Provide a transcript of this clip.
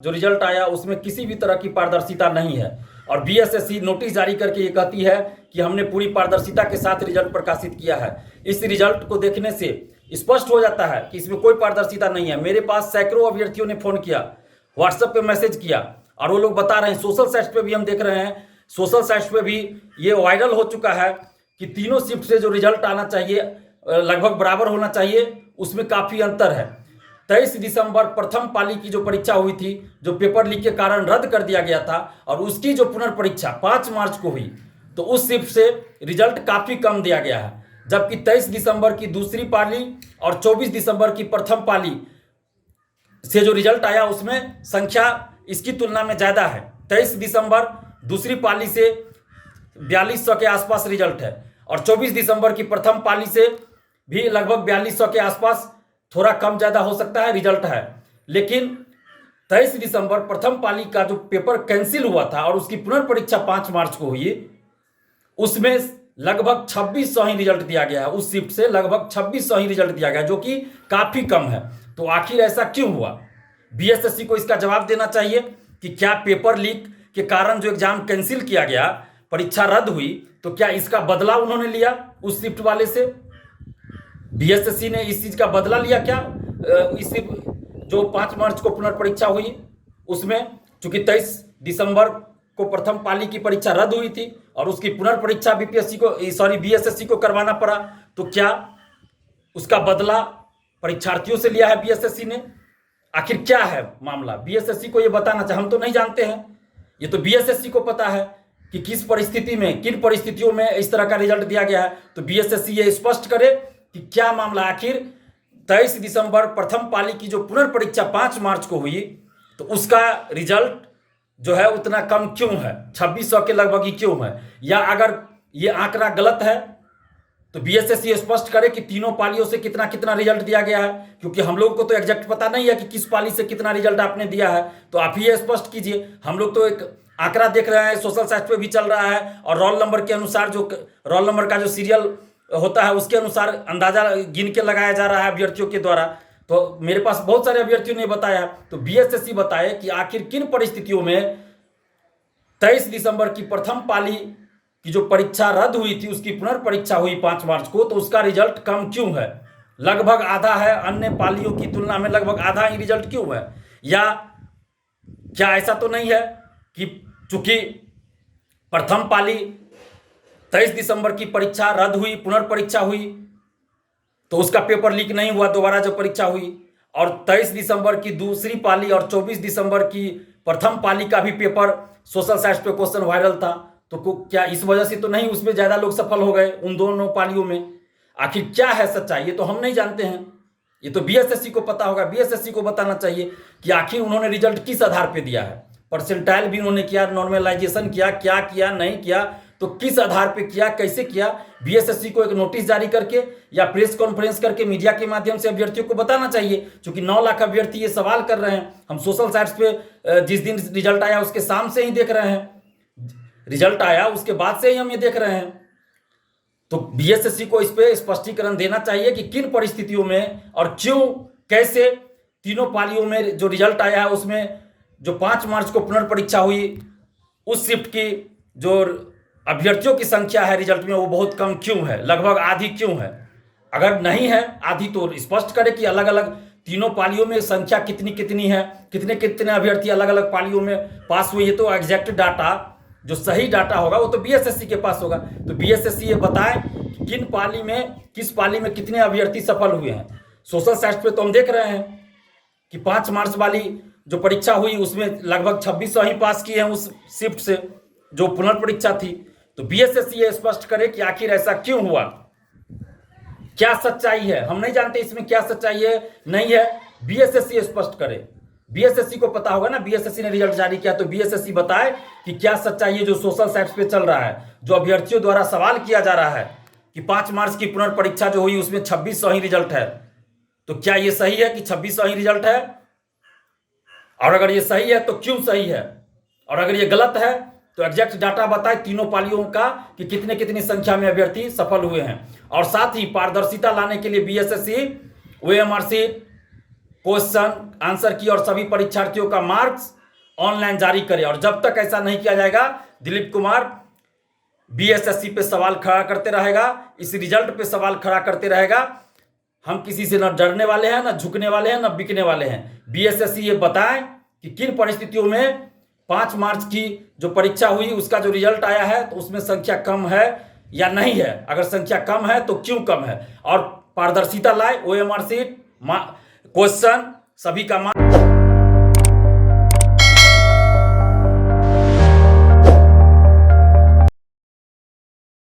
जो रिजल्ट आया उसमें किसी भी तरह की पारदर्शिता नहीं है और बीएसएससी नोटिस जारी करके ये कहती है कि हमने पूरी पारदर्शिता के साथ रिजल्ट प्रकाशित किया है। इस रिजल्ट को देखने से स्पष्ट हो जाता है कि इसमें कोई पारदर्शिता नहीं है। मेरे पास सैकड़ों अभ्यर्थियों ने फोन किया, व्हाट्सएप पे मैसेज किया और वो लोग बता रहे हैं, सोशल साइट्स पे भी हम देख रहे हैं, सोशल साइट्स पे भी ये वायरल हो चुका है कि तीनों शिफ्ट से जो रिजल्ट आना चाहिए लगभग बराबर होना चाहिए, उसमें काफ़ी अंतर है। 23 दिसंबर प्रथम पाली की जो परीक्षा हुई थी, जो पेपर लीक के कारण रद्द कर दिया गया था, और उसकी जो पुनर्परीक्षा 5 मार्च को हुई, तो उस शिफ्ट से रिजल्ट काफ़ी कम दिया गया है। जबकि 23 दिसंबर की दूसरी पाली और 24 दिसंबर की प्रथम पाली से जो रिजल्ट आया उसमें संख्या इसकी तुलना में ज़्यादा है। 23 दिसंबर दूसरी पाली से 4200 के आसपास रिजल्ट है और 24 दिसंबर की प्रथम पाली से भी लगभग 4200 के आसपास, थोड़ा कम ज़्यादा हो सकता है, रिजल्ट है। लेकिन 23 दिसंबर प्रथम पाली का जो पेपर कैंसिल हुआ था और उसकी पुनर्परीक्षा 5 मार्च को हुई, उसमें लगभग 2600 ही रिजल्ट दिया गया है। उस शिफ्ट से लगभग 2600 ही रिजल्ट दिया गया, जो कि काफ़ी कम है। तो आखिर ऐसा क्यों हुआ? बीएसएससी को इसका जवाब देना चाहिए कि क्या पेपर लीक के कारण जो एग्जाम कैंसिल किया गया, परीक्षा रद्द हुई, तो क्या इसका बदला उन्होंने लिया उस शिफ्ट वाले से? बीएसएससी ने इस चीज का बदला लिया क्या? इस जो 5 मार्च को पुनर्परीक्षा हुई उसमें चूंकि 23 दिसंबर को प्रथम पाली की परीक्षा रद्द हुई थी और उसकी पुनर्परीक्षा बीएसएससी को करवाना पड़ा, तो क्या उसका बदला परीक्षार्थियों से लिया है बीएसएससी ने? आखिर क्या है मामला? बीएसएससी को ये बताना चाहिए। हम तो नहीं जानते हैं, ये तो बीएसएससी को पता है कि किस परिस्थिति में, किन परिस्थितियों में इस तरह का रिजल्ट दिया गया है। तो बीएसएससी ये स्पष्ट करे कि क्या मामला। आखिर 23 दिसंबर प्रथम पाली की जो पुनर्परीक्षा 5 मार्च को हुई, तो उसका रिजल्ट जो है उतना कम क्यों है? 2600 के लगभग ही क्यों है? या अगर ये आंकड़ा गलत है तो बीएसएससी स्पष्ट करे कि तीनों पालियों से कितना कितना रिजल्ट दिया गया है, क्योंकि हम लोग को तो एग्जैक्ट पता नहीं है कि किस पाली से कितना रिजल्ट आपने दिया है। तो आप ही स्पष्ट कीजिए। हम लोग तो एक आंकड़ा देख रहे हैं, सोशल साइट पे भी चल रहा है और रोल नंबर के अनुसार, जो रोल नंबर का जो सीरियल होता है उसके अनुसार अंदाजा गिन के लगाया जा रहा है अभ्यर्थियों के द्वारा। तो मेरे पास बहुत सारे अभ्यर्थियों ने बताया। तो बीएसएससी बताए कि आखिर किन परिस्थितियों में 23 दिसंबर की प्रथम पाली की जो परीक्षा रद्द हुई थी, उसकी पुनर्परीक्षा हुई 5 मार्च को, तो उसका रिजल्ट कम क्यों है? लगभग आधा है, अन्य पालियों की तुलना में लगभग आधा ही रिजल्ट क्यों है? या क्या ऐसा तो नहीं है कि चूंकि प्रथम पाली 23 दिसंबर की परीक्षा रद्द हुई, पुनर्परीक्षा हुई, तो उसका पेपर लीक नहीं हुआ, दोबारा जो परीक्षा हुई, और 23 दिसंबर की दूसरी पाली और 24 दिसंबर की प्रथम पाली का भी पेपर सोशल साइट्स पे क्वेश्चन वायरल था, तो क्या इस वजह से तो नहीं उसमें ज़्यादा लोग सफल हो गए उन दोनों पालियों में? आखिर क्या है सच्चाई? ये तो हम नहीं जानते हैं, ये तो बीएसएससी को पता होगा। बीएसएससी को बताना चाहिए कि आखिर उन्होंने रिजल्ट किस आधार पे दिया है। परसेंटाइल भी उन्होंने किया, नॉर्मलाइजेशन किया, क्या किया, नहीं किया, तो किस आधार पे किया, कैसे किया? बीएसएससी को एक नोटिस जारी करके या प्रेस कॉन्फ्रेंस करके मीडिया के माध्यम से अभ्यर्थियों को बताना चाहिए, क्योंकि 9 लाख अभ्यर्थी ये सवाल कर रहे हैं। हम सोशल साइट्स पे जिस दिन रिजल्ट आया उसके शाम से ही देख रहे हैं, रिजल्ट आया उसके बाद से ही हम ये देख रहे हैं। तो बीएसएससी को इस पे स्पष्टीकरण देना चाहिए कि किन परिस्थितियों में और क्यों, कैसे तीनों पालियों में जो रिजल्ट आया है उसमें जो 5 मार्च को पुनर्परीक्षा हुई, उस शिफ्ट की जो अभ्यर्थियों की संख्या है रिजल्ट में वो बहुत कम क्यों है, लगभग आधी क्यों है? अगर नहीं है आधी तो स्पष्ट करे कि अलग अलग तीनों पालियों में संख्या कितनी कितनी है, कितने कितने अभ्यर्थी अलग अलग पालियों में पास हुए। ये तो एग्जैक्ट डाटा, जो सही डाटा होगा वो तो बीएसएससी के पास होगा। तो बीएसएससी ये बताए कि किन पाली में, किस पाली में कितने अभ्यर्थी सफल हुए हैं। सोशल साइट पे तो हम देख रहे हैं कि 5 मार्च वाली जो परीक्षा हुई उसमें लगभग 2600 ही पास किए हैं उस शिफ्ट से जो पुनर्परीक्षा थी। तो बीएसएससी ये स्पष्ट करे कि आखिर ऐसा क्यों हुआ, क्या सच्चाई है? हम नहीं जानते इसमें क्या सच्चाई है, नहीं है। बीएसएससी स्पष्ट करे, बीएसएससी को पता होगा ना, बीएसएससी ने रिजल्ट जारी किया, तो बीएसएससी बताए कि क्या सच्चाई है जो सोशल साइट्स पे चल रहा है, जो अभ्यर्थियों द्वारा सवाल किया जा रहा है कि 5 मार्च की पुनर्परीक्षा जो हुई उसमें 2600 ही रिजल्ट है। तो क्या ये सही है कि 2600 ही रिजल्ट है? और अगर ये सही है तो क्यों सही है? और अगर ये गलत है तो एग्जैक्ट डाटा बताए तीनों पालियों का कि कितने कितनी संख्या में अभ्यर्थी सफल हुए हैं। और साथ ही पारदर्शिता लाने के लिए BSSC OMR sheet question answer की और सभी परीक्षार्थियों का मार्क्स ऑनलाइन जारी करे। और जब तक ऐसा नहीं किया जाएगा, दिलीप कुमार बीएसएससी पे सवाल खड़ा करते रहेगा, इस रिजल्ट पे सवाल खड़ा करते रहेगा। हम किसी से न डरने वाले हैं, न झुकने वाले हैं, न बिकने वाले हैं। बीएसएससी ये बताएं कि किन परिस्थितियों में 5 मार्च की जो परीक्षा हुई उसका जो रिजल्ट आया है तो उसमें संख्या कम है या नहीं है। अगर संख्या कम है तो क्यों कम है, और पारदर्शिता लाए, ओएमआर शीट, क्वेश्चन सभी का